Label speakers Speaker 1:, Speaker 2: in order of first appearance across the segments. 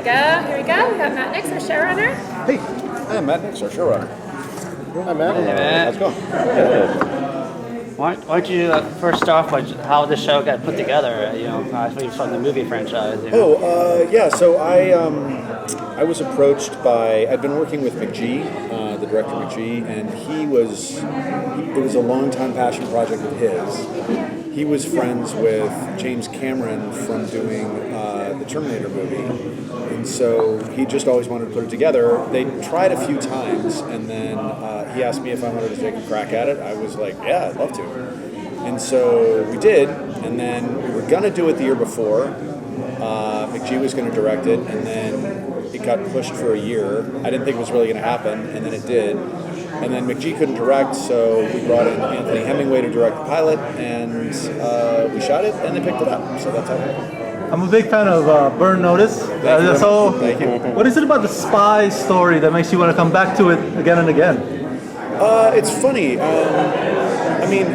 Speaker 1: we go. Here we go. We got Matt Nix, our showrunner.
Speaker 2: Hey, I'm Matt Nix, our showrunner. Hi, Matt.
Speaker 3: Hey, Matt.
Speaker 2: How's it going?
Speaker 3: Good. Why don't you first start off by how the show got put together? From the movie franchise.
Speaker 2: Yeah. So I was approached by. I'd been working with McGee, the director McGee, and it was a long-time passion project of his. He was friends with James Cameron from doing the Terminator movie, and so he just always wanted to put it together. They tried a few times, and then he asked me if I wanted to take a crack at it. I was like, yeah, I'd love to. And so we did, and then we were going to do it the year before. McGee was going to direct it, and then it got pushed for a year. I didn't think it was really going to happen, and then it did. And then McGee couldn't direct, so we brought in Anthony Hemingway to direct the pilot, and we shot it, and they picked it up. So that's how it happened.
Speaker 4: I'm a big fan of Burn Notice.
Speaker 2: Thank you.
Speaker 4: What is it about the spy story that makes you want to come back to it again and again?
Speaker 2: It's funny. I mean,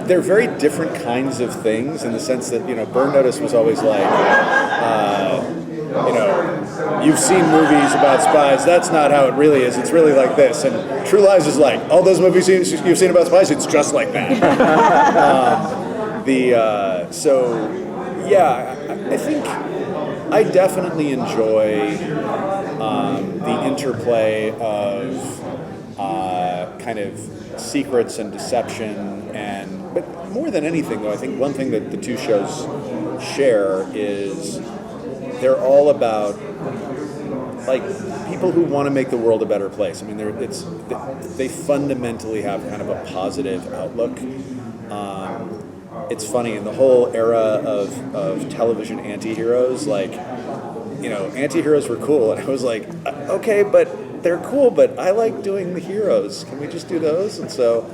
Speaker 2: they're very different kinds of things in the sense that, Burn Notice was always like, you've seen movies about spies, that's not how it really is, it's really like this. And True Lies is like, all those movies you've seen about spies, it's just like that. I think I definitely enjoy the interplay of kind of secrets and deception, but more than anything, though, I think one thing that the two shows share is they're all about like people who want to make the world a better place. I mean, they fundamentally have kind of a positive outlook. It's funny, in the whole era of television anti-heroes, like, anti-heroes were cool, and I was like, okay, but they're cool, but I like doing the heroes. Can we just do those? And so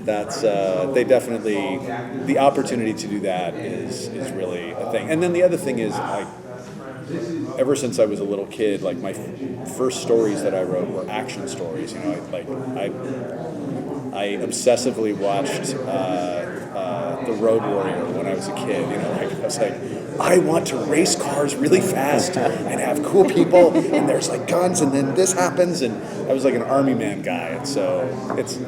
Speaker 2: that's, they definitely, the opportunity to do that is really a thing. And then the other thing is, like, ever since I was a little kid, like, my first stories that I wrote were action stories. I obsessively watched The Road Warrior when I was a kid. I was like, I want to race cars really fast and have cool people, and there's like guns, and then this happens, and I was like an army man guy. And so it's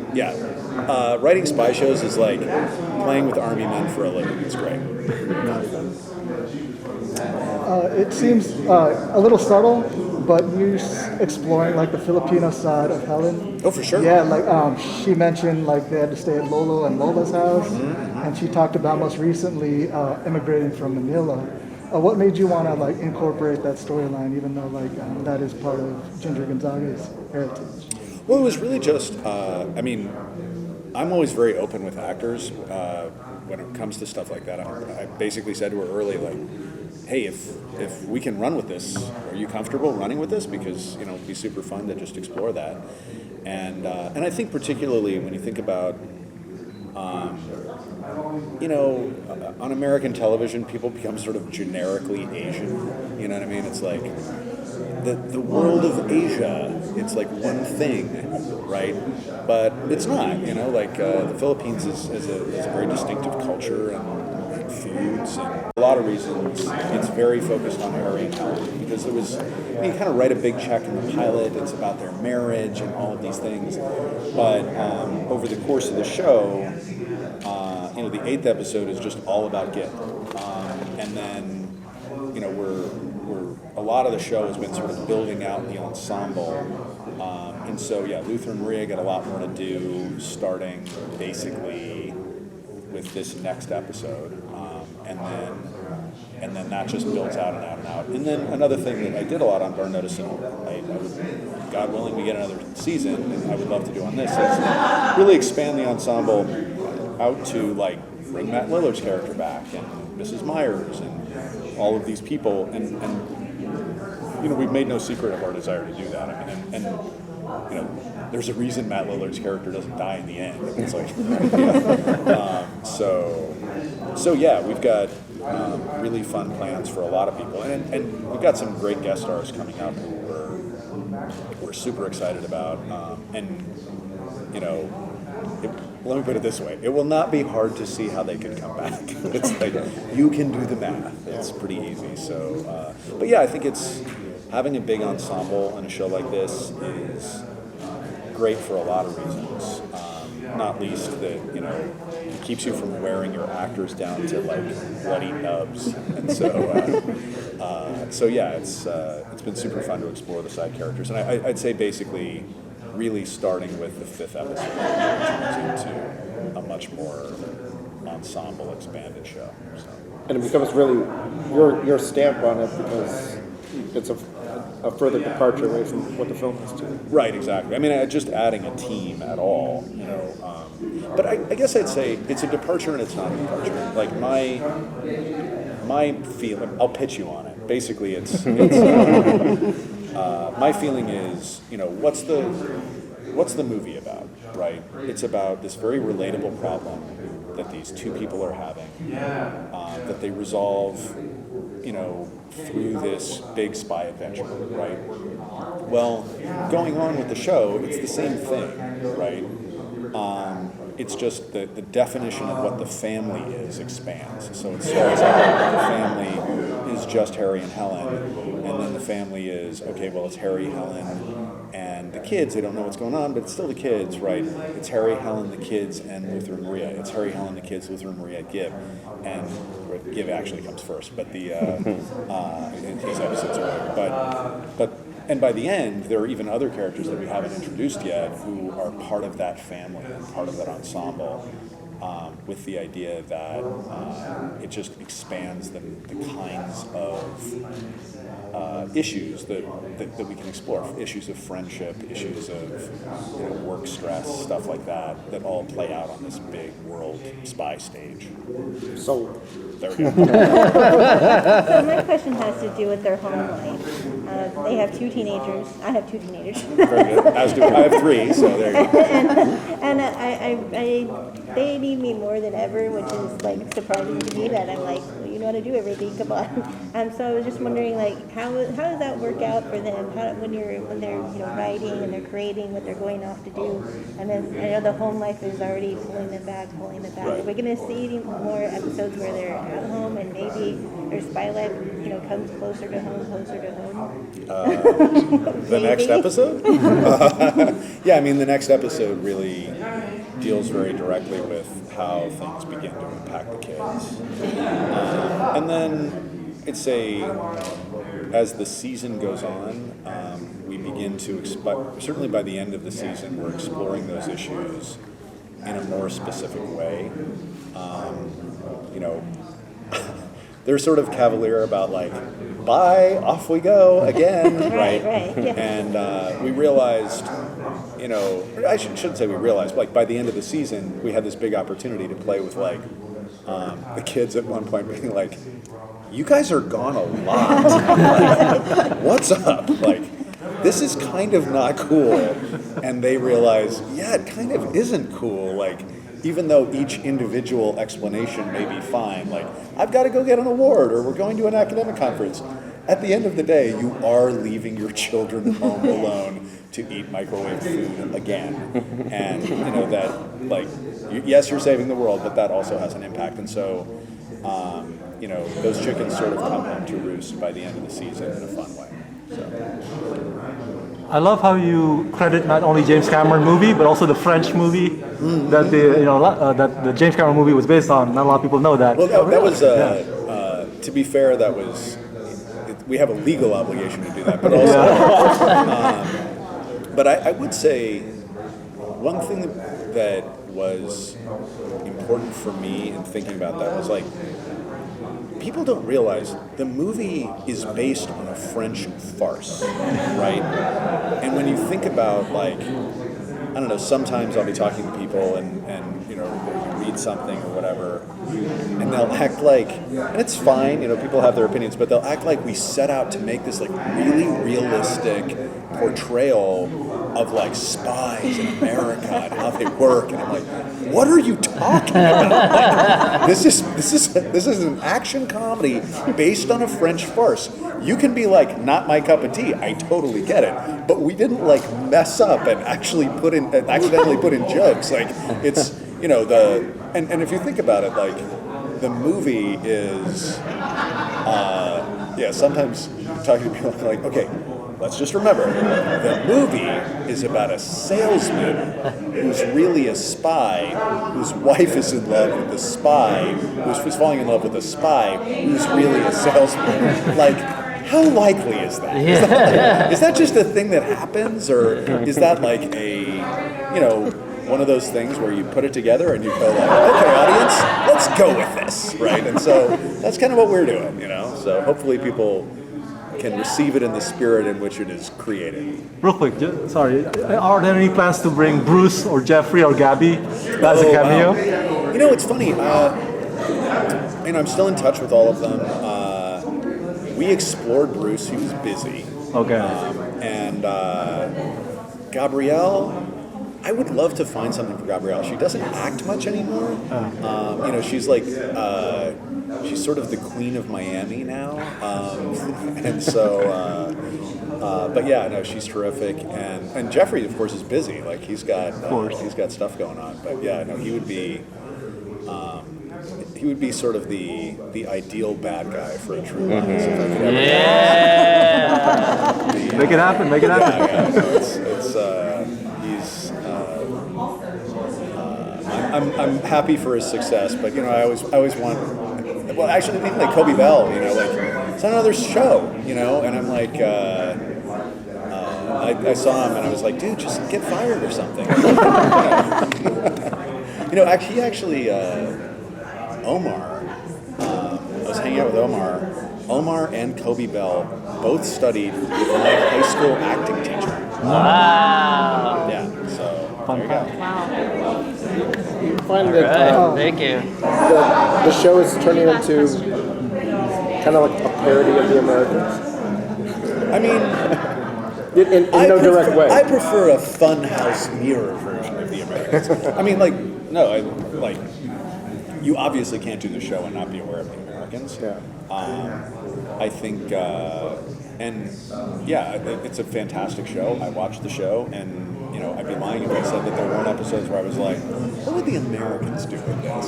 Speaker 2: writing spy shows is like playing with army men for a living. It's great.
Speaker 5: It seems a little subtle, but you're exploring like the Filipino side of Helen.
Speaker 2: Oh, for sure.
Speaker 5: Yeah, like she mentioned like they had to stay at Lolo and Lola's house, and she talked about most recently immigrating from Manila. What made you want to like incorporate that storyline, even though like that is part of Ginger Gonzaga's heritage?
Speaker 2: Well, it was really just, I'm always very open with actors when it comes to stuff like that. I basically said to her early, like, hey, if we can run with this, are you comfortable running with this? Because, it'd be super fun to just explore that. And I think particularly when you think about, on American television, people become sort of generically Asian. You know what I mean? It's like the world of Asia, it's like one thing, right? But it's not, the Philippines is a very distinctive culture and foods and a lot of reasons. It's very focused on Harry and Howey because you kind of write a big check in the pilot. It's about their marriage and all of these things. But over the course of the show, the 8th episode is just all about Git. And then, a lot of the show has been sort of building out the ensemble. And so, Luther and Maria get a lot more to do starting basically with this next episode. And then that just builds out and out and out. And then another thing that I did a lot on Burn Notice, and God willing, we get another season, and I would love to do on this, is really expand the ensemble out to, like, bring Matt Lillard's character back, and Mrs. Myers, and all of these people. And we've made no secret of our desire to do that. I mean, and there's a reason Matt Lillard's character doesn't die in the end. It's like, we've got really fun plans for a lot of people, and we've got some great guest stars coming up who we're super excited about, let me put it this way. It will not be hard to see how they could come back. It's like, you can do the math. It's pretty easy. So, but yeah, I think it's having a big ensemble on a show like this is great for a lot of reasons. Not least that, it keeps you from wearing your actors down to like bloody nubs. And so yeah, it's been super fun to explore the side characters. And I'd say basically really starting with the 5th episode, which turns into a much more ensemble expanded show. So.
Speaker 6: And it becomes really your stamp on it because it's a further departure away from what the film is to.
Speaker 2: Right, exactly. I mean, just adding a team at all, but I guess I'd say it's a departure and it's not a departure. Like my feeling, I'll pitch you on it. Basically, it's my feeling is, what's the movie about, right? It's about this very relatable problem that these two people are having, that they resolve, through this big spy adventure, right? Well, going on with the show, it's the same thing, right? It's just the definition of what the family is expands. So it starts out the family is just Harry and Helen, and then the family is, okay, well, it's Harry, Helen, and the kids, they don't know what's going on, but it's still the kids, right? It's Harry, Helen, the kids, and Luther and Maria. It's Harry, Helen, the kids, Luther and Maria, Gib. And Gib actually comes first, but his episodes are over. And by the end, there are even other characters that we haven't introduced yet who are part of that family and part of that ensemble, with the idea that it just expands the kinds of issues that we can explore, issues of friendship, issues of work stress, stuff like that, that all play out on this big world spy stage.
Speaker 6: So
Speaker 2: there we go.
Speaker 7: So my question has to do with their home life. They have 2 teenagers. I have 2 teenagers.
Speaker 2: Very good. As do I have 3, so there you go.
Speaker 7: and they need me more than ever, which is like surprising to me that I'm like, well, you know how to do everything. Come on. So I was just wondering, like, how does that work out for them? When they're writing and they're creating what they're going off to do, and then I know the home life is already pulling them back.
Speaker 2: Right.
Speaker 7: Are we going to see more episodes where they're at home and maybe their spy life, comes closer to home?
Speaker 2: The next episode? Yeah, I mean, the next episode really deals very directly with how things begin to impact the kids. And then it's as the season goes on, we begin to certainly by the end of the season, we're exploring those issues in a more specific way. They're sort of cavalier about like, bye, off we go again, right?
Speaker 7: Right, yeah.
Speaker 2: And we realized, I shouldn't say we realized, like by the end of the season, we had this big opportunity to play with like the kids at one point being like, you guys are gone a lot. Like, what's up? Like, this is kind of not cool. And they realize, yeah, it kind of isn't cool. Like, even though each individual explanation may be fine, like, I've got to go get an award, or we're going to an academic conference. At the end of the day, you are leaving your children home alone to eat microwave food again. And, that, like, yes, you're saving the world, but that also has an impact. And so, those chickens sort of come home to roost by the end of the season in a fun way. So.
Speaker 4: I love how you credit not only James Cameron movie, but also the French movie that that the James Cameron movie was based on. Not a lot of people know that.
Speaker 2: Well, that was, to be fair, that was, we have a legal obligation to do that, but also, but I would say one thing that was important for me in thinking about that was like, people don't realize the movie is based on a French farce, right? And when you think about, like, I don't know, sometimes I'll be talking to people and they read something or whatever, and they'll act like, and it's fine, people have their opinions, but they'll act like we set out to make this, like, really realistic portrayal of, like, spies in America and how they work, and I'm like, what are you talking about? Like, this is an action comedy based on a French farce. You can be like, not my cup of tea. I totally get it, but we didn't like mess up and actually accidentally put in jokes. Like, you know, and if you think about it, like the movie is, sometimes you're talking to people like, okay, let's just remember, the movie is about a salesman who's really a spy, whose wife is in love with the spy, who's falling in love with a spy, who's really a salesman. Like, how likely is that? Is that just a thing that happens, or is that like one of those things where you put it together and you go like, okay, audience, let's go with this, right? And so that's kind of what we're doing, So hopefully people can receive it in the spirit in which it is created.
Speaker 4: Real quick, sorry, are there any plans to bring Bruce or Jeffrey or Gabby as a cameo?
Speaker 2: Wow. It's funny. I'm still in touch with all of them. We explored Bruce; he was busy.
Speaker 4: Okay.
Speaker 2: And Gabrielle, I would love to find something for Gabrielle. She doesn't act much anymore. She's like, she's sort of the queen of Miami now. And so, but yeah, no, she's terrific. And Jeffrey, of course, is busy. Like he's got stuff going on. But yeah, no, he would be sort of the ideal bad guy for a True Lies.
Speaker 4: Make it happen. Make it happen.
Speaker 2: I'm happy for his success, but I always want. Well, actually, even like Kobe Bell, like it's on another show, and I'm like, I saw him and I was like, dude, just get fired or something. Actually, Omar. I was hanging out with Omar. Omar and Kobe Bell both studied with my high school acting teacher.
Speaker 3: Wow.
Speaker 2: Yeah. So there you go.
Speaker 6: You find that
Speaker 3: Thank you.
Speaker 6: the show is turning into kind of like a parody of The Americans?
Speaker 2: I mean,
Speaker 6: in no direct way.
Speaker 2: I prefer a funhouse mirror version of The Americans. I mean, you obviously can't do the show and not be aware of The Americans.
Speaker 6: Yeah.
Speaker 2: I think, it's a fantastic show. I watched the show, and I'd be lying if I said that there weren't episodes where I was like, what would the Americans do with this?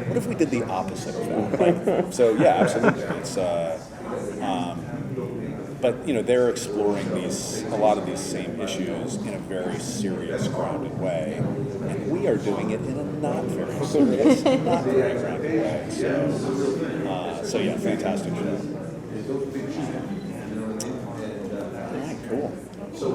Speaker 2: What if we did the opposite of that? So yeah, absolutely. It's, but they're exploring a lot of these same issues in a very serious, grounded way, and we are doing it in a not very serious, not very grounded way. So yeah, fantastic show. All right, cool.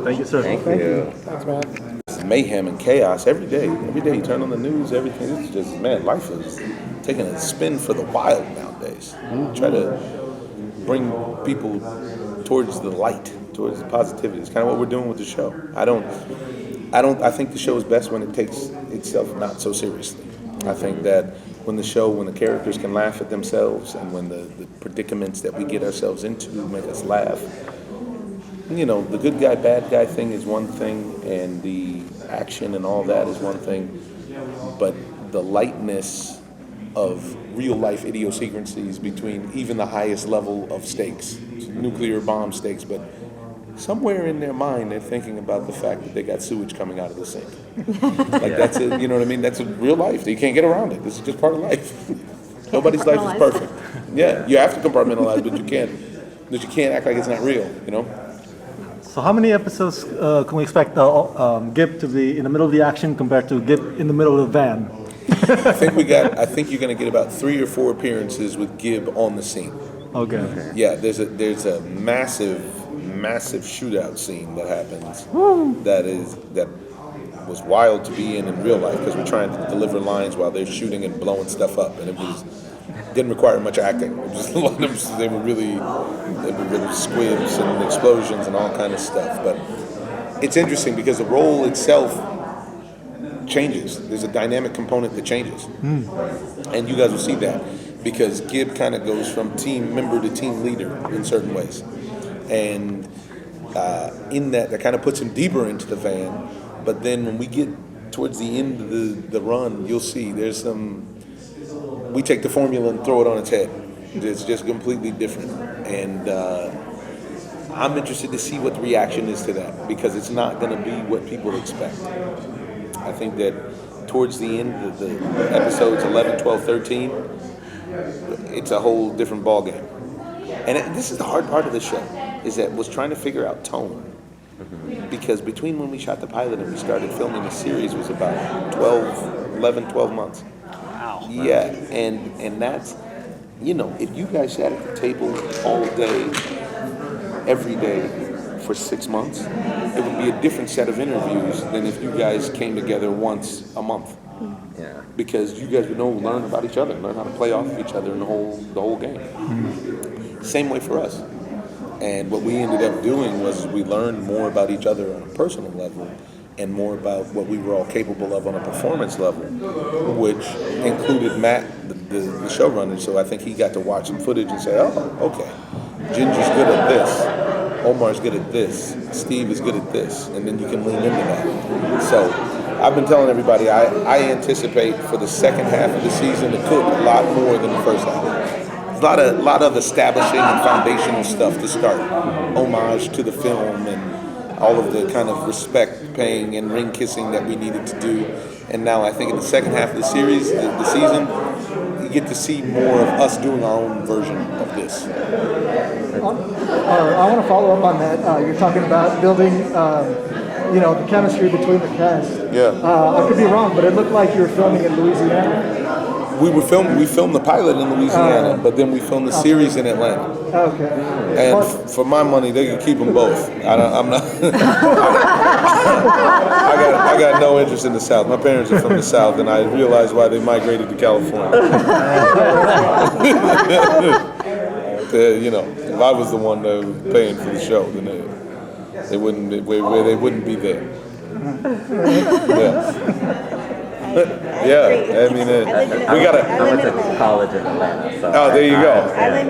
Speaker 4: Thank you, sir.
Speaker 8: Thank you.
Speaker 6: Thanks, man.
Speaker 8: It's mayhem and chaos every day. Every day you turn on the news, everything. It's just, man, life is taking a spin for the wild nowadays. Try to bring people towards the light, towards the positivity. It's kind of what we're doing with the show. I think the show is best when it takes itself not so seriously. I think that when the characters can laugh at themselves, and when the predicaments that we get ourselves into make us laugh. The good guy, bad guy thing is one thing, and the action and all that is one thing, but the lightness of real life idiosyncrasies between even the highest level of stakes, nuclear bomb stakes, but somewhere in their mind they're thinking about the fact that they got sewage coming out of the sink. That's it, you know what I mean? That's a real life. You can't get around it. This is just part of life. Nobody's life is perfect. Yeah, you have to compartmentalize, but you can't act like it's not real,
Speaker 4: So how many episodes can we expect Gib to be in the middle of the action compared to Gib in the middle of the van?
Speaker 8: I think you're going to get about 3 or 4 appearances with Gib on the scene.
Speaker 4: Okay.
Speaker 8: Yeah, there's a massive shootout scene that happens. That was wild to be in real life, because we're trying to deliver lines while they're shooting and blowing stuff up, and didn't require much acting. It was just a lot of them. They were really squibs and explosions and all kind of stuff. But it's interesting because the role itself changes. There's a dynamic component that changes, and you guys will see that because Gib kind of goes from team member to team leader in certain ways, and in that kind of puts him deeper into the van. But then when we get towards the end of the run, you'll see there's some. We take the formula and throw it on its head. It's just completely different. And I'm interested to see what the reaction is to that, because it's not going to be what people expect. I think that towards the end of the episodes 11, 12, 13, it's a whole different ball game. And this is the hard part of the show, is that was trying to figure out tone. Because between when we shot the pilot and we started filming the series was about 11, 12 months.
Speaker 3: Wow.
Speaker 8: Yeah, and that's, if you guys sat at the table all day, every day for 6 months, it would be a different set of interviews than if you guys came together once a month.
Speaker 9: Yeah.
Speaker 8: Because you guys would learn about each other, learn how to play off of each other in the whole game. Same way for us. And what we ended up doing was we learned more about each other on a personal level and more about what we were all capable of on a performance level, which included Matt, the showrunner. So I think he got to watch some footage and say, oh, okay, Ginger's good at this, Omar's good at this, Steve is good at this, and then you can lean into that. So I've been telling everybody I anticipate for the second half of the season to cook a lot more than the first half. A lot of establishing and foundational stuff to start, homage to the film and all of the kind of respect paying and ring kissing that we needed to do. And now I think in the second half of the series, the season, you get to see more of us doing our own version of this.
Speaker 5: I want to follow up on that. You're talking about building, the chemistry between the cast.
Speaker 8: Yeah.
Speaker 5: I could be wrong, but it looked like you were filming in Louisiana.
Speaker 8: We filmed the pilot in Louisiana, but then we filmed the series in Atlanta.
Speaker 5: Okay.
Speaker 8: And for my money, they can keep them both. I'm not. I got no interest in the South. My parents are from the South, and I realized why they migrated to California. If I was the one that was paying for the show, then they wouldn't be there. Yeah. Yeah, I mean, we got
Speaker 9: I went to college in Atlanta. So
Speaker 8: oh, there you go.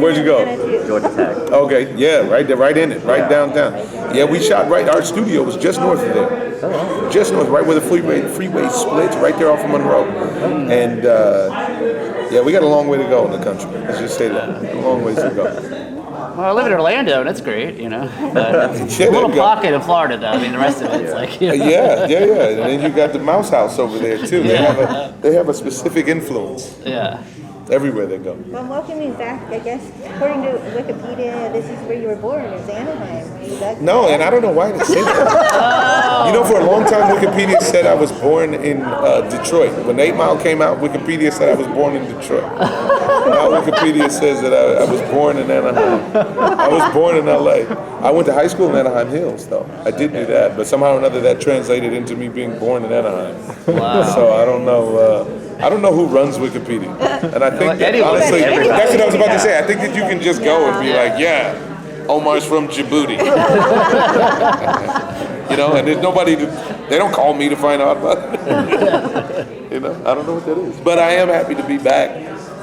Speaker 8: Where'd you go?
Speaker 9: Georgia Tech.
Speaker 8: Okay, yeah, right there, right in it, right downtown. Yeah, we shot our studio was just north of there.
Speaker 9: Oh,
Speaker 8: Just north, right where the freeway splits, right there off of Monroe. And yeah, we got a long way to go in the country. Let's just say that. A long ways to go.
Speaker 3: Well, I live in Orlando, and it's great, But
Speaker 8: Yeah,
Speaker 3: a little
Speaker 8: there you
Speaker 3: pocket in Florida, though. I mean, the rest of it's like,
Speaker 8: Yeah. And then you got the Mouse House over there too. They have a specific influence
Speaker 3: Yeah.
Speaker 8: everywhere they go.
Speaker 7: Well, welcoming back, I guess, according to Wikipedia, this is where you were born, is Anaheim. Is that
Speaker 8: No, and I don't know why they say that. For a long time, Wikipedia said I was born in Detroit. When 8 Mile came out, Wikipedia said I was born in Detroit. Now Wikipedia says that I was born in Anaheim. I was born in LA. I went to high school in Anaheim Hills, though. I did do that, but somehow or another that translated into me being born in Anaheim.
Speaker 3: Wow.
Speaker 8: So I don't know. I don't know who runs Wikipedia, and I think that,
Speaker 3: Anyone.
Speaker 8: honestly, that's what I was about to say. I think that you can just go and be like, yeah, Omar's from Djibouti. And there's nobody they don't call me to find out about it. I don't know what that is. But I am happy to be back.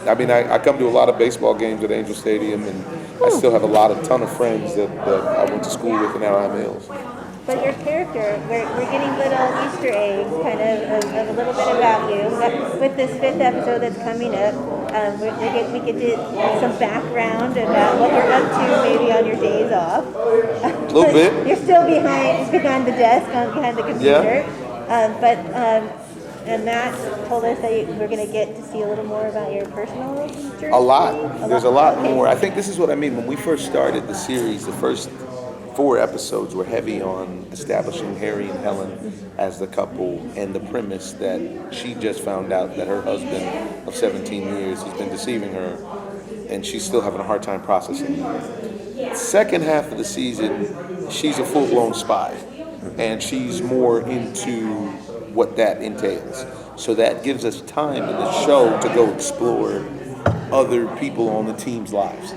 Speaker 8: I mean, I come to a lot of baseball games at Angel Stadium, and I still have a ton of friends that I went to school with in Anaheim Hills.
Speaker 7: But your character, we're getting little Easter eggs, kind of a little bit about you. With this 5th episode that's coming up, we get to some background about what you're up to, maybe on your days off.
Speaker 8: A little bit.
Speaker 7: You're still behind the desk, behind the computer.
Speaker 8: Yeah.
Speaker 7: And Matt told us that we're going to get to see a little more about your personal journey.
Speaker 8: A lot. There's a lot more. I think this is what I mean. When we first started the series, the first 4 episodes were heavy on establishing Harry and Helen as the couple and the premise that she just found out that her husband of 17 years has been deceiving her, and she's still having a hard time processing it. Second half of the season, she's a full-blown spy, and she's more into what that entails. So that gives us time in the show to go explore other people on the team's lives.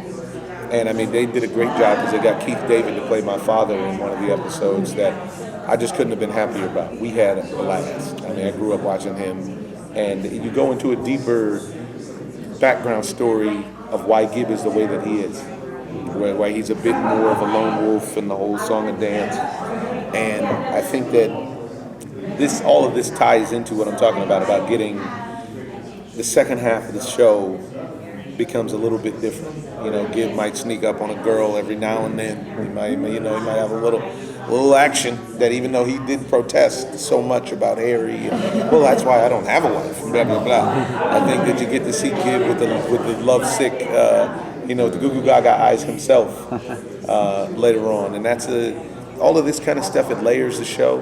Speaker 8: And I mean, they did a great job because they got Keith David to play my father in one of the episodes that I just couldn't have been happier about. We had a blast. I mean, I grew up watching him, and you go into a deeper background story of why Gibb is the way that he is, why he's a bit more of a lone wolf in the whole song and dance. And I think that all of this ties into what I'm talking about getting the second half of the show becomes a little bit different. Gibb might sneak up on a girl every now and then. He might have a a little action. That even though he did protest so much about Harry, well, that's why I don't have a wife. Blah blah blah. I think that you get to see Kid with the lovesick, with the goo goo gaga eyes himself later on, and that's all of this kind of stuff. It layers the show,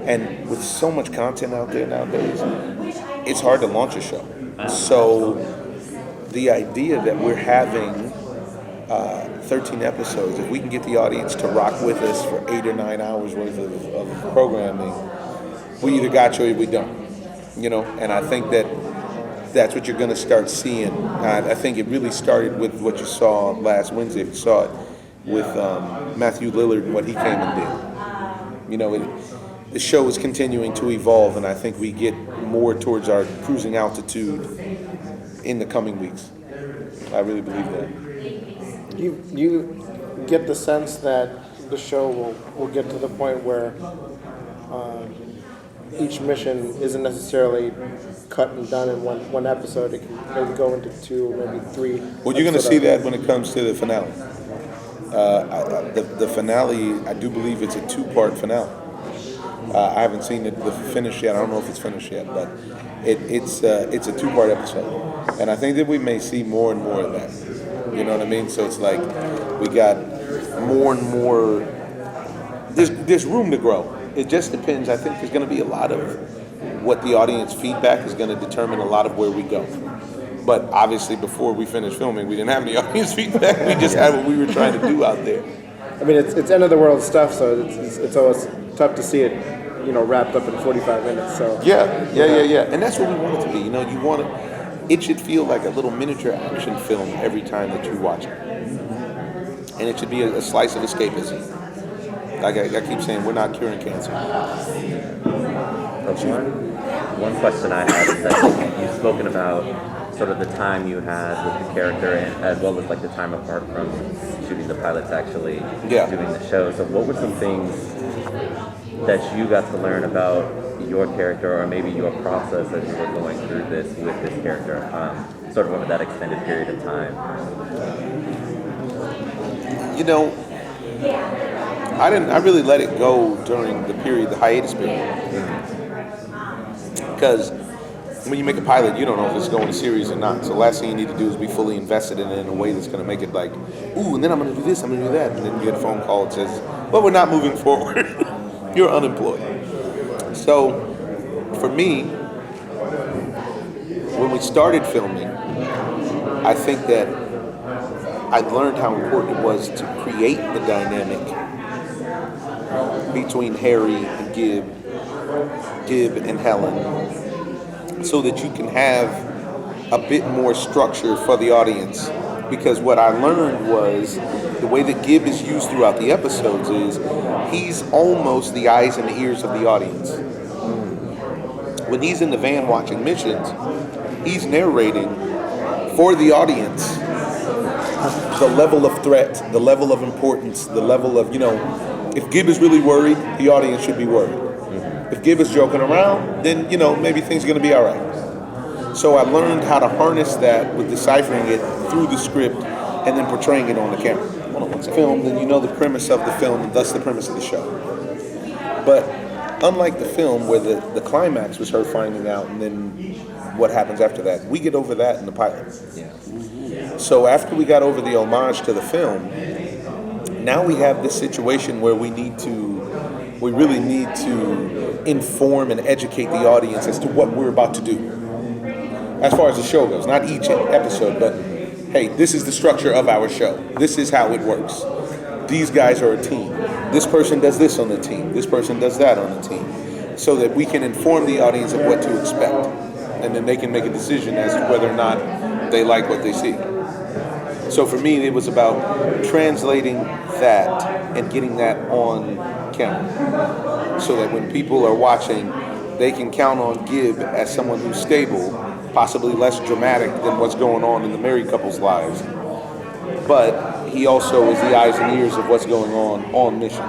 Speaker 8: and with so much content out there nowadays, it's hard to launch a show. So the idea that we're having 13 episodes, if we can get the audience to rock with us for 8 or 9 hours worth of programming, we either got you or we don't. And I think that's what you're going to start seeing. I think it really started with what you saw last Wednesday. You saw it with Matthew Lillard and what he came and did. The show is continuing to evolve, and I think we get more towards our cruising altitude in the coming weeks. I really believe that.
Speaker 6: You get the sense that the show will get to the point where each mission isn't necessarily cut and done in one episode. It can maybe go into 2, maybe 3.
Speaker 8: Well, you're going to see that when it comes to the finale. The finale, I do believe it's a 2-part finale. I haven't seen the finish yet. I don't know if it's finished yet, but it's a 2-part episode, and I think that we may see more and more of that. You know what I mean? So it's like we got more and more. There's room to grow. It just depends. I think there's going to be a lot of what the audience feedback is going to determine a lot of where we go. But obviously, before we finished filming, we didn't have any audience feedback. We just had what we were trying to do out there.
Speaker 6: I mean, it's end of the world stuff, so it's always tough to see it, wrapped up in 45 minutes. So
Speaker 8: yeah, and that's what we want it to be. You want it. It should feel like a little miniature action film every time that you watch it, and it should be a slice of escapism. Like I keep saying, we're not curing cancer.
Speaker 9: One question I had is that you've spoken about sort of the time you had with the character, and as well as like the time apart from shooting the pilot to actually doing the show. So what were some things that you got to learn about your character, or maybe your process as you were going through this with this character, sort of over that extended period of time?
Speaker 8: I really let it go during the hiatus period. Because when you make a pilot, you don't know if it's going to series or not. So the last thing you need to do is be fully invested in it in a way that's going to make it like, ooh, and then I'm going to do this, I'm going to do that. And then you get a phone call that says, well, we're not moving forward. You're unemployed. So for me, when we started filming, I think that I learned how important it was to create the dynamic between Harry and Gib and Helen, so that you can have a bit more structure for the audience. Because what I learned was the way that Gib is used throughout the episodes is he's almost the eyes and the ears of the audience. When he's in the van watching missions, he's narrating for the audience the level of threat, the level of importance, the level of, if Gib is really worried, the audience should be worried. If Gib is joking around, then, maybe things are going to be all right. So I learned how to harness that with deciphering it through the script and then portraying it on the camera. Once it's filmed, then you know the premise of the film, and thus the premise of the show. But unlike the film, where the climax was her finding out and then what happens after that, we get over that in the pilot. Yeah. So after we got over the homage to the film, now we have this situation where we really need to inform and educate the audience as to what we're about to do. As far as the show goes, not each episode, but hey, this is the structure of our show. This is how it works. These guys are a team. This person does this on the team. This person does that on the team. So that we can inform the audience of what to expect. And then they can make a decision as to whether or not they like what they see. So for me, it was about translating that and getting that on camera. So that when people are watching, they can count on Gib as someone who's stable, possibly less dramatic than what's going on in the married couple's lives. But he also is the eyes and ears of what's going on mission.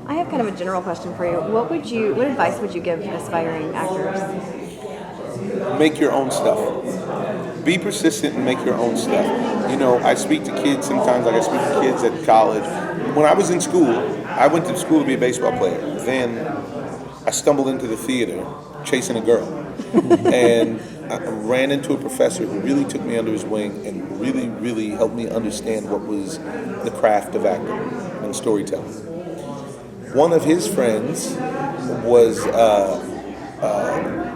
Speaker 10: I have kind of a general question for you. What advice would you give aspiring actors?
Speaker 8: Make your own stuff. Be persistent and make your own stuff. I speak to kids sometimes, like I speak to kids at college, when I was in school, I went to school to be a baseball player. Then I stumbled into the theater chasing a girl. And I ran into a professor who really took me under his wing and really, really helped me understand what was the craft of acting and storytelling. One of his friends was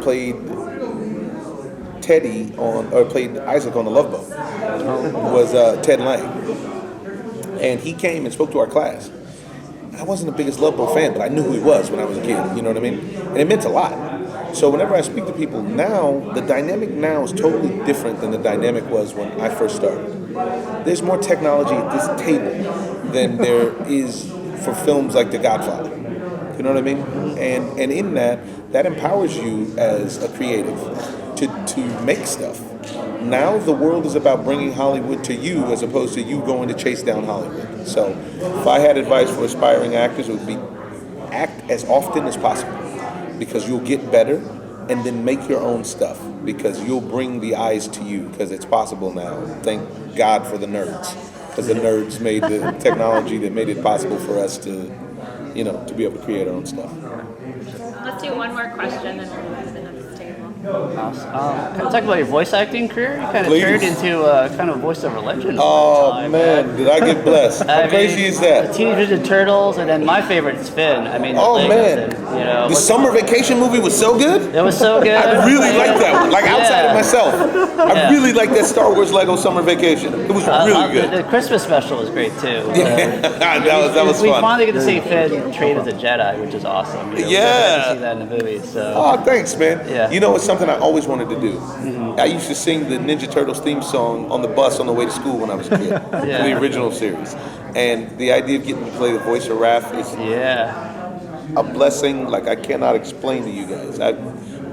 Speaker 8: played played Isaac on The Love Boat. Was Ted Lang, and he came and spoke to our class. I wasn't the biggest Love Boat fan, but I knew who he was when I was a kid. You know what I mean? And it meant a lot. So whenever I speak to people now, the dynamic now is totally different than the dynamic was when I first started. There's more technology at this table than there is for films like The Godfather. You know what I mean? And in that empowers you as a creative to make stuff. Now the world is about bringing Hollywood to you as opposed to you going to chase down Hollywood. So if I had advice for aspiring actors, it would be act as often as possible, because you'll get better, and then make your own stuff, because you'll bring the eyes to you, because it's possible now. Thank God for the nerds, because the nerds made the technology that made it possible for us to, to be able to create our own stuff.
Speaker 1: Let's do one more question and we'll move to the next table.
Speaker 3: Awesome. Can I talk about your voice acting career? You kind of
Speaker 8: Please.
Speaker 3: turned into kind of voiceover legend.
Speaker 8: Oh
Speaker 3: time,
Speaker 8: man, did I get blessed? How crazy is that?
Speaker 3: The Teenage Mutant Turtles, and then my favorite is Finn. I mean,
Speaker 8: Oh man, the summer vacation movie was so good.
Speaker 3: It was so good.
Speaker 8: I really liked that one. Like outside of myself, I really liked that Star Wars Lego summer vacation. It was really good.
Speaker 3: The Christmas special was great too.
Speaker 8: that was
Speaker 3: we
Speaker 8: fun.
Speaker 3: finally get to see Finn trained as a Jedi, which is awesome. We
Speaker 8: Yeah.
Speaker 3: see that in the movie. So.
Speaker 8: Oh, thanks, man.
Speaker 3: Yeah.
Speaker 8: You know, it's something I always wanted to do. I used to sing the Ninja Turtles theme song on the bus on the way to school when I was a kid, for the original series. And the idea of getting to play the voice of Raph is a blessing like I cannot explain to you guys. I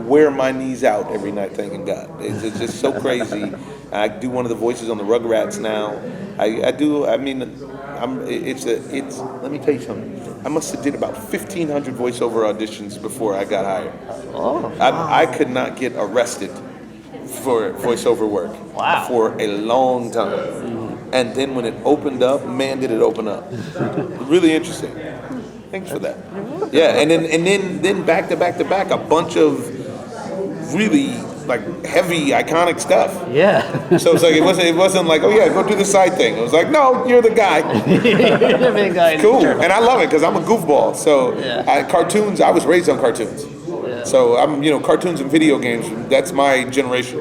Speaker 8: wear my knees out every night thanking God. It's just so crazy. I do one of the voices on the Rugrats now. Let me tell you something. I must have did about 1,500 voiceover auditions before I got hired.
Speaker 3: Oh.
Speaker 8: I could not get arrested for voiceover work for a long time. And then when it opened up, man, did it open up. Really interesting. Thanks for that. Yeah, and then back to back, a bunch of really like heavy, iconic stuff.
Speaker 3: Yeah. So
Speaker 8: it's like it wasn't like, oh yeah, go do the side thing. It was like, no, you're the guy.
Speaker 3: You're the big guy.
Speaker 8: Cool, and I love it because I'm a goofball. So cartoons, I was raised on cartoons. So I'm, cartoons and video games. That's my generation.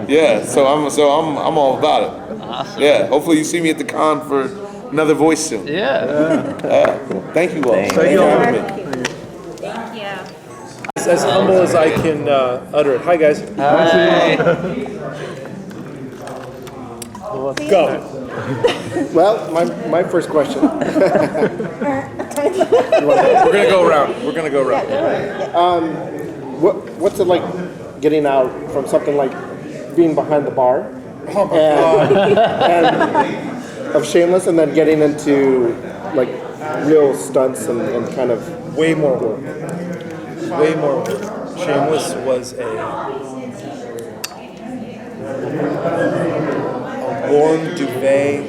Speaker 8: Yeah. So I'm all about it.
Speaker 3: Awesome.
Speaker 8: Yeah. Hopefully you see me at the con for another voice soon. Thank you all.
Speaker 6: Thank you all.
Speaker 1: Thank you.
Speaker 6: As humble as I can utter it. Hi, guys.
Speaker 3: Hi.
Speaker 6: Go. Well, my first question. We're gonna go around. What's it like getting out from something like being behind the bar and of Shameless, and then getting into like real stunts and kind of
Speaker 11: way more work. Shameless was a warm duvet,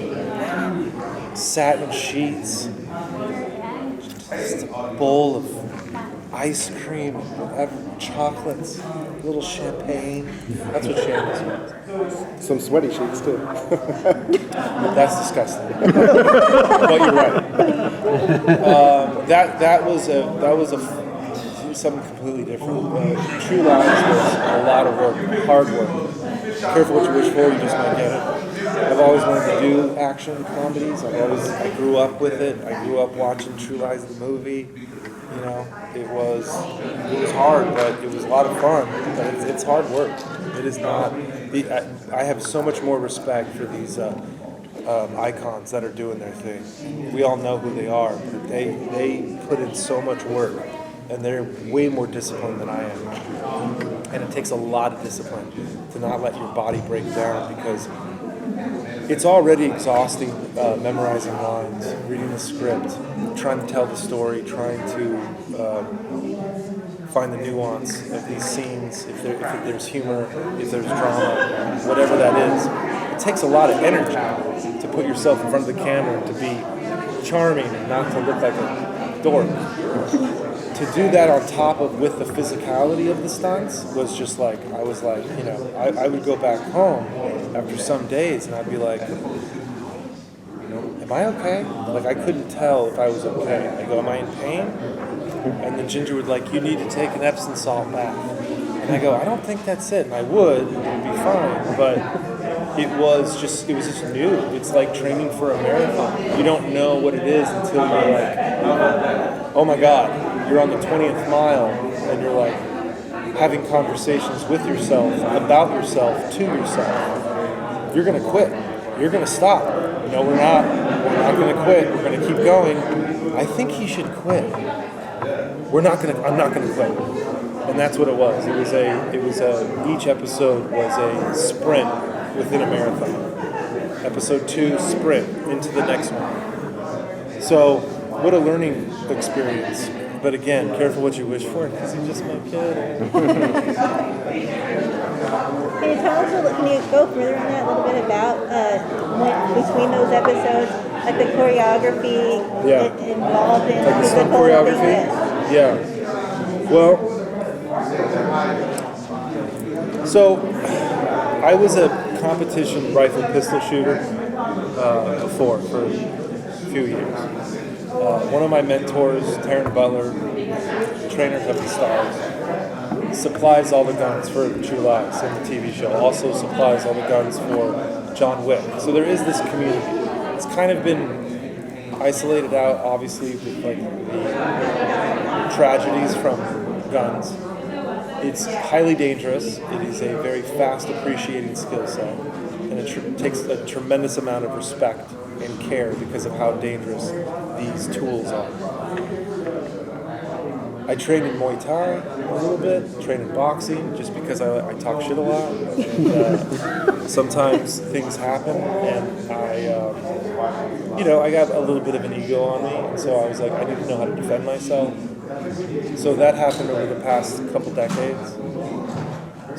Speaker 11: satin sheets, just a bowl of ice cream, chocolates, a little champagne. That's what Shameless was.
Speaker 6: Some sweaty sheets too.
Speaker 11: That's disgusting. But you're right. That was something completely different. True Lies was a lot of work, hard work. Careful what you wish for, you just might get it. I've always wanted to do action comedies. I grew up with it. I grew up watching True Lies the movie. It was hard, but it was a lot of fun. But it's hard work. It is not. I have so much more respect for these icons that are doing their thing. We all know who they are, but they put in so much work, and they're way more disciplined than I am. And it takes a lot of discipline to not let your body break down, because it's already exhausting memorizing lines, reading the script, trying to tell the story, trying to find the nuance of these scenes, if there's humor, if there's drama, whatever that is. It takes a lot of energy to put yourself in front of the camera and to be charming and not to look like a dork. To do that on top of with the physicality of the stunts was just like, I was like, you know, I would go back home after some days and I'd be like, am I okay? Like I couldn't tell if I was okay. I go, am I in pain? And then Ginger would like, you need to take an Epsom salt bath. And I go, I don't think that's it. And I would, it would be fine. But it was just new. It's like training for a marathon. You don't know what it is until you're like, oh my God, you're on the 20th mile and you're like having conversations with yourself, about yourself, to yourself. You're going to quit. You're going to stop. No, we're not. We're not going to quit. We're going to keep going. I think he should quit. I'm not going to quit. And that's what it was. Each episode was a sprint within a marathon. Episode 2, sprint into the next one. So, what a learning experience. But again, careful what you wish for, because he's just my kid.
Speaker 7: Can you tell us can you go further on that a little bit about between those episodes, like the choreography involved in
Speaker 11: like the stunt choreography? Yeah. Well, so I was a competition rifle pistol shooter before for a few years. One of my mentors, Taryn Butler, trainer of the Stars, supplies all the guns for True Lies in the TV show. Also supplies all the guns for John Wick. So there is this community. It's kind of been isolated out, obviously, with like the tragedies from guns. It's highly dangerous. It is a very fast appreciating skill set, and it takes a tremendous amount of respect and care because of how dangerous these tools are. I trained in Muay Thai a little bit, trained in boxing just because I talk shit a lot. And, sometimes things happen, and I got a little bit of an ego on me, and so I was like, I need to know how to defend myself. So that happened over the past couple decades.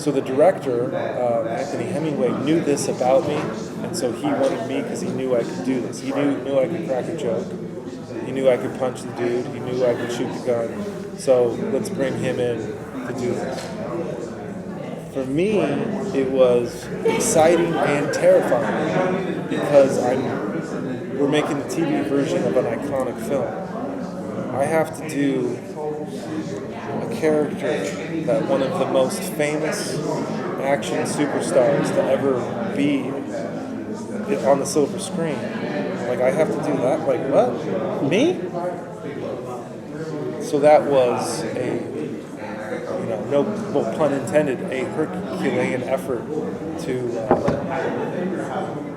Speaker 11: So the director, Anthony Hemingway, knew this about me, and so he wanted me because he knew I could do this. He knew I could crack a joke. He knew I could punch the dude. He knew I could shoot the gun. So let's bring him in to do this. For me, it was exciting and terrifying because we're making the TV version of an iconic film. I have to do a character that one of the most famous action superstars to ever be on the silver screen. Like, I have to do that? Like, what? Me? So that was no pun intended, a Herculean effort to,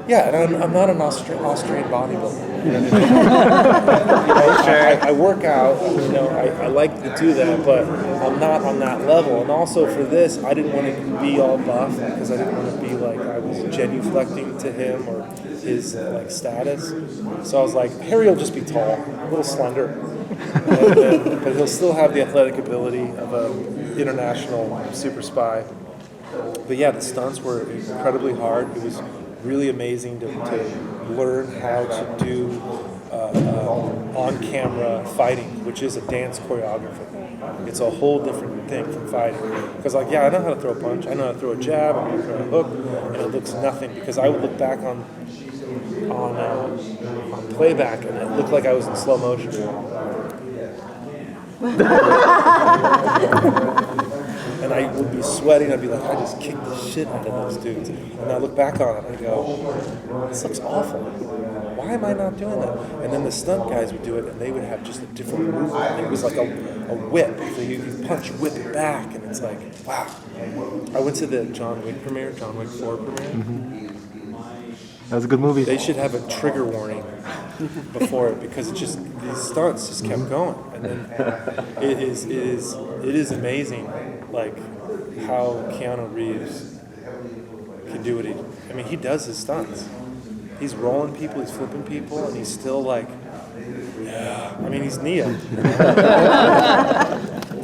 Speaker 11: and I'm not an Austrian bodybuilder. I work out, I like to do that, but I'm not on that level. And also for this, I didn't want to be all buff because I didn't want to be like I was genuflecting to him or his status. So I was like, Harry will just be tall, a little slender, but he'll still have the athletic ability of an international super spy. But yeah, the stunts were incredibly hard. It was really amazing to learn how to do on-camera fighting, which is a dance choreography. It's a whole different thing from fighting. Because I know how to throw a punch, I know how to throw a jab, I know how to throw a hook, and it looks nothing. Because I would look back on playback, and it looked like I was in slow motion. And I would be sweating. I'd be like, I just kicked the shit out of those dudes. And I look back on it and I go, this looks awful. Why am I not doing that? And then the stunt guys would do it, and they would have just a different movement. It was like a whip. So you punch, whip it back, and it's like, wow. I went to the John Wick premiere, John Wick 4 premiere.
Speaker 4: Mm-hmm. That was a good movie.
Speaker 11: They should have a trigger warning before it because these stunts just kept going, and then it is amazing, like how Keanu Reeves can do what he does his stunts. He's rolling people, he's flipping people, and he's still like, he's Neo.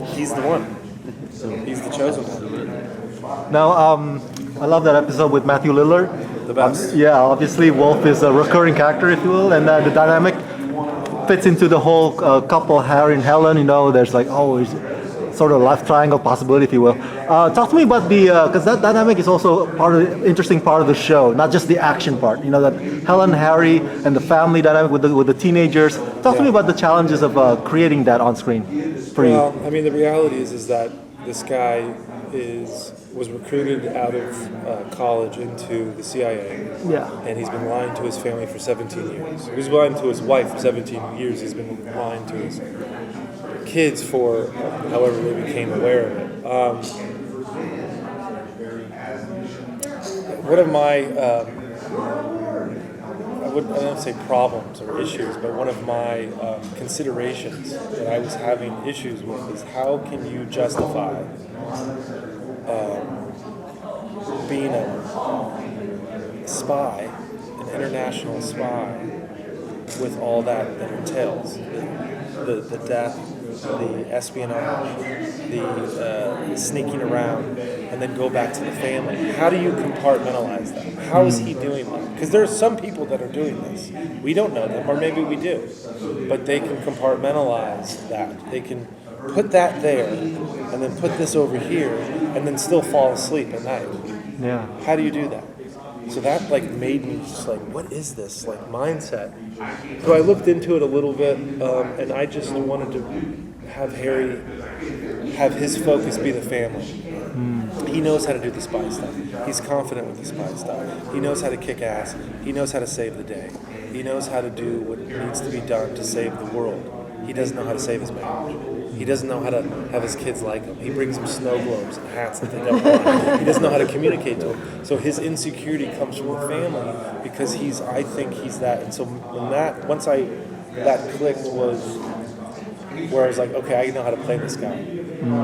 Speaker 11: He's the one. He's the chosen one.
Speaker 4: Now, I love that episode with Matthew Lillard.
Speaker 11: The best.
Speaker 4: Obviously Wolf is a recurring character, if you will, and the dynamic fits into the whole couple, Harry and Helen. You know, there's like always sort of life triangle possibility, if you will. Talk to me about the because that dynamic is also part of the interesting part of the show, not just the action part. You know, that Helen, Harry, and the family dynamic with the teenagers. Talk to me about the challenges of creating that on screen for you.
Speaker 11: Well, I mean, the reality is that this guy was recruited out of college into the CIA.
Speaker 4: Yeah.
Speaker 11: And he's been lying to his family for 17 years. He was lying to his wife for 17 years. He's been lying to his kids for however they became aware of it. One of my, I don't say problems or issues, but one of my considerations that I was having issues with is how can you justify being a spy, an international spy, with all that entails. The death, the espionage, the sneaking around, and then go back to the family. How do you compartmentalize that? How is he doing that? Because there are some people that are doing this. We don't know them, or maybe we do. But they can compartmentalize that. They can put that there, and then put this over here, and then still fall asleep at night.
Speaker 4: Yeah.
Speaker 11: How do you do that? So that like made me just like, what is this like mindset? So I looked into it a little bit, and I just wanted to have Harry have his focus be the family. He knows how to do the spy stuff. He's confident with the spy stuff. He knows how to kick ass. He knows how to save the day. He knows how to do what needs to be done to save the world. He doesn't know how to save his marriage. He doesn't know how to have his kids like him. He brings them snow globes and hats that they don't want. He doesn't know how to communicate to them. So his insecurity comes from the family because I think he's that. And so once that clicked was where I was like, okay, I know how to play this guy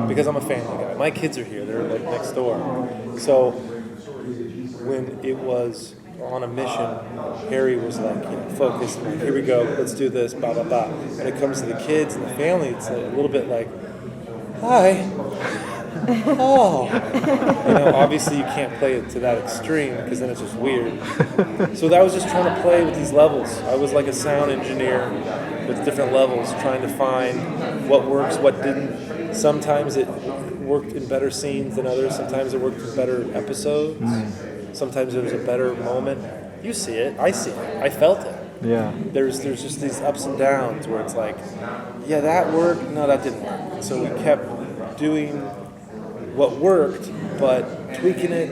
Speaker 11: because I'm a family guy. My kids are here; they're like next door. So when it was on a mission, Harry was like, focused. Like, here we go. Let's do this. Blah blah blah. When it comes to the kids and the family, it's a little bit like, hi. Oh, obviously you can't play it to that extreme because then it's just weird. So I was just trying to play with these levels. I was like a sound engineer with different levels, trying to find what works, what didn't. Sometimes it worked in better scenes than others. Sometimes it worked in better episodes. Sometimes there was a better moment. You see it, I see it, I felt it.
Speaker 4: Yeah.
Speaker 11: There's just these ups and downs where it's like, yeah, that worked. No, that didn't work. So we kept doing what worked, but tweaking it.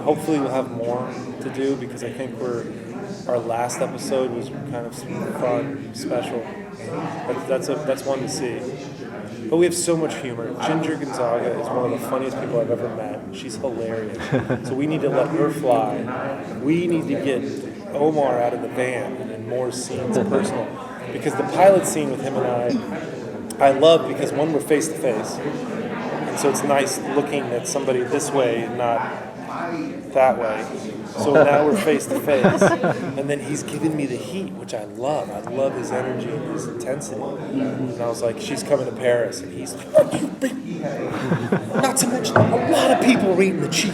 Speaker 11: Hopefully we'll have more to do because I think our last episode was kind of fun, special. That's one to see. But we have so much humor. Ginger Gonzaga is one of the funniest people I've ever met. She's hilarious. So we need to let her fly. We need to get Omar out of the van and more scenes personal. Because the pilot scene with him and I love because one, we're face to face. And so it's nice looking at somebody this way and not that way. So now we're face to face. And then he's giving me the heat, which I love. I love his energy and his intensity. And I was like, she's coming to Paris. And he's like, not to mention, a lot of people are eating the cheese.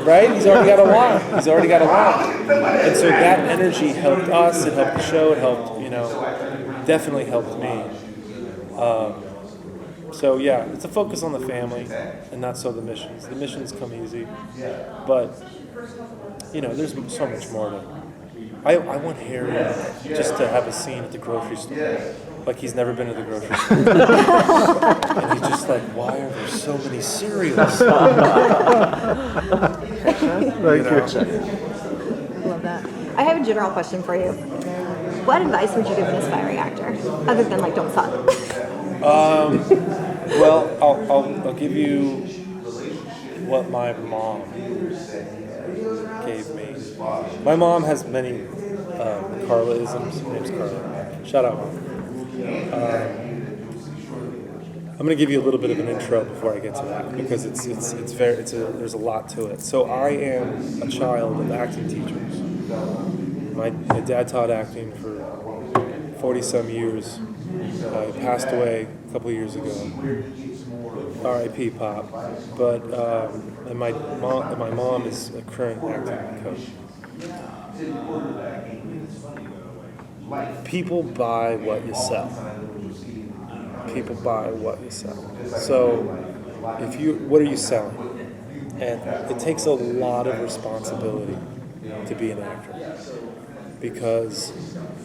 Speaker 11: Right? He's already got a lot. And so that energy helped us. It helped the show. It helped, definitely helped me. So yeah, it's a focus on the family and not so the missions. The missions come easy, but there's so much more to it. I want Harry just to have a scene at the grocery store, like he's never been to the grocery store, and he's just like, why are there so many cereals?
Speaker 10: Thank you. Love that. I have a general question for you. What advice would you give an aspiring actor, other than don't suck?
Speaker 11: Well, I'll give you what my mom gave me. My mom has many Carla-isms. Her name's Carla. Shout out, Mom. I'm going to give you a little bit of an intro before I get to that because there's a lot to it. So I am a child of acting teachers. My dad taught acting for 40-some years. He passed away a couple of years ago. R.I.P. Pop. But and my mom is a current acting coach. people buy what you sell. People buy what you sell. So what are you selling? And it takes a lot of responsibility to be an actor, because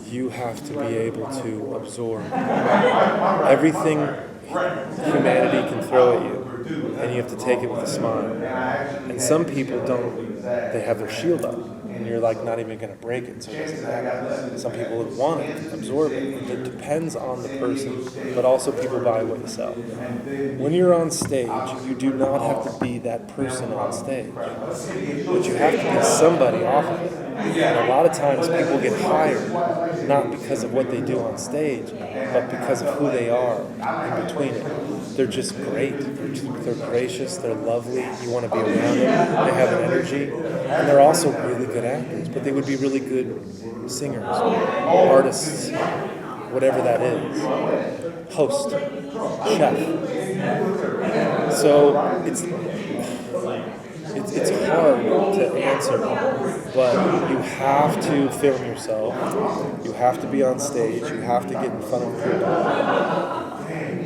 Speaker 11: you have to be able to absorb everything humanity can throw at you, and you have to take it with a smile. And some people don't, they have their shield up, and you're like not even going to break it, so it doesn't matter. Some people would want it, absorb it. It depends on the person, but also people buy what you sell. When you're on stage, you do not have to be that person on stage, but you have to be somebody off of it. And a lot of times people get hired not because of what they do on stage, but because of who they are in between it. They're just great. They're gracious. They're lovely. You want to be around them. They have an energy. And they're also really good actors, but they would be really good singers, artists, whatever that is. Host, chef. So it's hard to answer, but you have to film yourself. You have to be on stage. You have to get in front of people.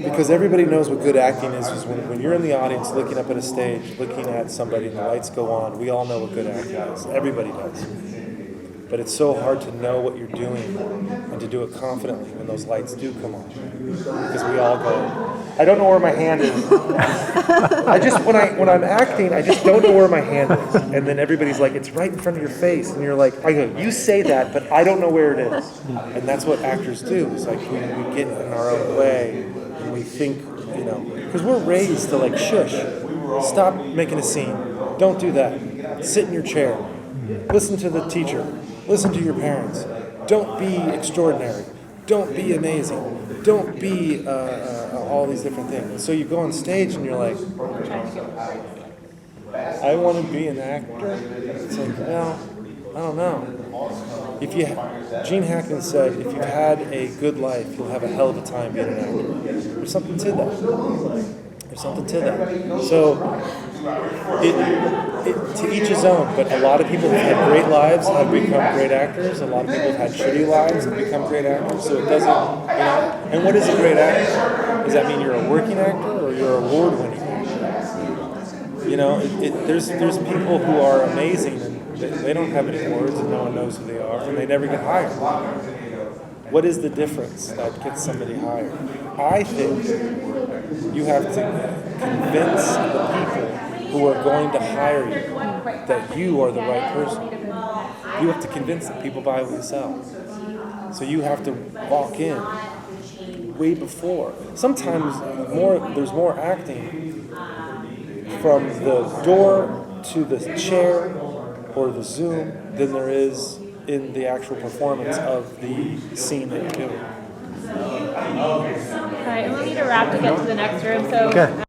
Speaker 11: Because everybody knows what good acting is when you're in the audience looking up at a stage, looking at somebody and the lights go on, we all know what good acting is. Everybody does. But it's so hard to know what you're doing and to do it confidently when those lights do come on. Because we all go, I don't know where my hand is. When I'm acting, I just don't know where my hand is. And then everybody's like, it's right in front of your face. And you're like, I go, you say that, but I don't know where it is. And that's what actors do. It's like we get in our own way and we think, because we're raised to like, shush, stop making a scene. Don't do that. Sit in your chair. Listen to the teacher. Listen to your parents. Don't be extraordinary. Don't be amazing. Don't be all these different things. So you go on stage and you're like, I want to be an actor. It's like, well, I don't know. Gene Hackman said, if you've had a good life, you'll have a hell of a time being an actor. There's something to that. There's something to that. So, to each his own, but a lot of people who've had great lives have become great actors. A lot of people have had shitty lives and become great actors. So it doesn't, And what is a great actor? Does that mean you're a working actor or you're an award-winning actor? There's people who are amazing and they don't have any awards and no one knows who they are and they never get hired. What is the difference that gets somebody hired? I think you have to convince the people who are going to hire you that you are the right person. You have to convince them. People buy what you sell. So you have to walk in way before. Sometimes there's more acting from the door to the chair or the Zoom than there is in the actual performance of the scene that you're doing.
Speaker 1: All right, and we'll need to wrap to get to the next room. So.
Speaker 4: Okay.